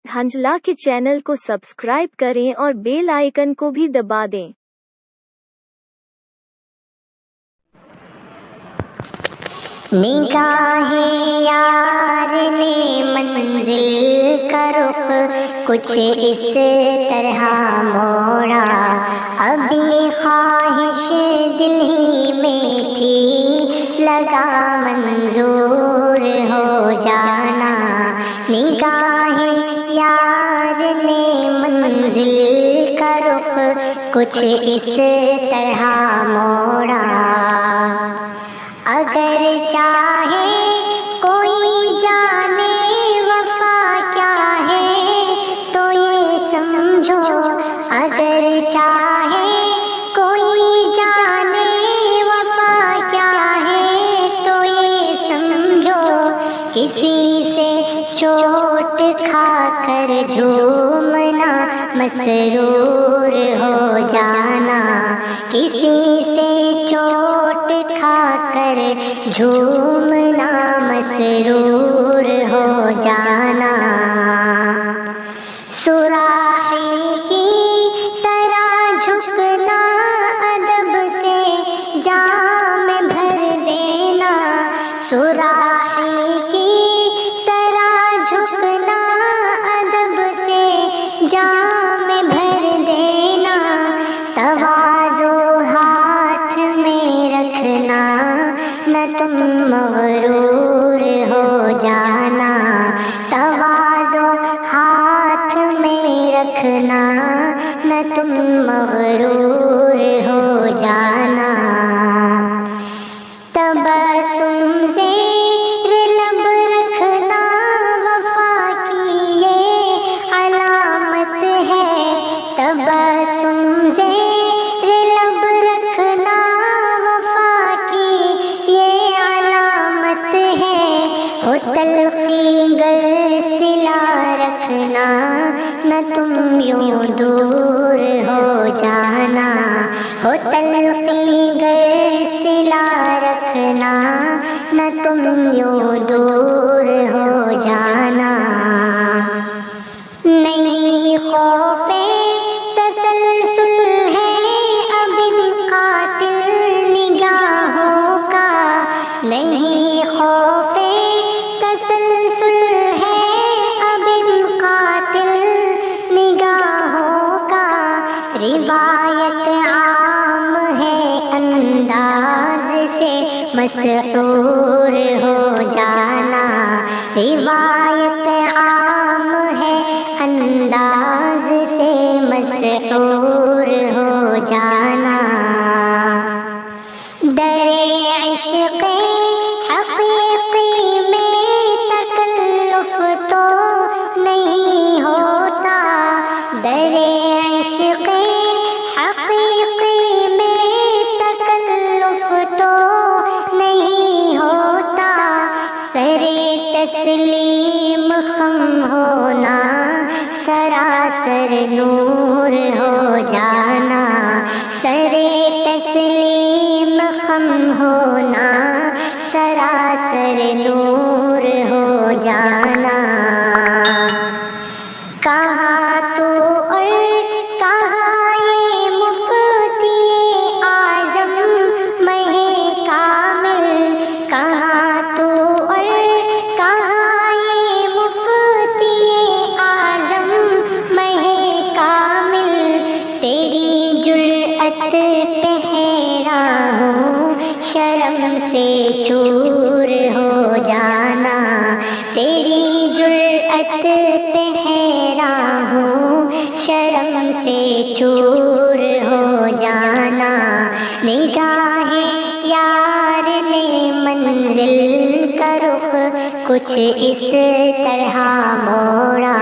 حنجلہ کے چینل کو سبسکرائب کریں اور بیل آئیکن کو بھی دبا دیں۔ نگاہ یار نے منزل کا رخ کچھ اس طرح موڑا، ابھی خواہش دل ہی میں تھی لگا منظور ہو جانا۔ نگاہ یار نے منزل کا رخ کچھ اس طرح موڑا، اگر چاہے کوئی جانے وفا کیا ہے تو یہ سمجھو، اگر چاہے کوئی جانے وفا کیا ہے تو یہ سمجھو، کسی سے چوٹ کھا کر جھومنا مسرور ہو جانا، کسی سے چوٹ کھا کر جھومنا مسرور ہو جانا۔ سراحی کی طرح جھکنا ادب سے جام بھر دینا، سراحی کی طرح جھکنا ادب سے جام بھر دینا، تواضع ہاتھ میں رکھنا نہ تم مغرور ہو جانا، تواضع ہاتھ میں رکھنا نہ تم مغرور ہو جانا۔ تبسم زیر لب رکھنا وفا کی یہ علامت ہے، تبسم زیر لب رکھنا وفا کی یہ علامت ہے، ہو تلخی گر سلا رکھنا نہ تم یوں دور ہو جانا، ہو تلخی گر سلا رکھنا نہ تم یوں دور ہو جانا۔ نہیں خوف تسلسل ہے اب ان قاتل نگاہوں کا، نہیں خوف تسلسل ہے اب ان قاتل نگاہوں کا، روایت عام ہے انداز سے مسحور ہو جانا، روایت عام ہے انداز سے مسحور ہو جانا۔ در عشق حقیقی میں تکلف تو نہیں ہوتا، در عشق حقیقی میں تکلف تو نہیں ہوتا، سر تسلیم خم ہونا سراسر نور ہو جانا، سر تسلیم خم ہونا سراسر نور ہو جانا۔ کہاں تو اور کہاں یہ مفتی اعظم مہ کامل، کہاں تو اور کہاں یہ مفتی اعظم مہ کامل، تیری جرأت پہ حیران ہوں شرم سے چور ہو جانا، تیری جرأت پہ حیران ہوں شرم سے چور ہو جانا۔ نگاہ یار نے منزل کا رخ کچھ اس طرح موڑا،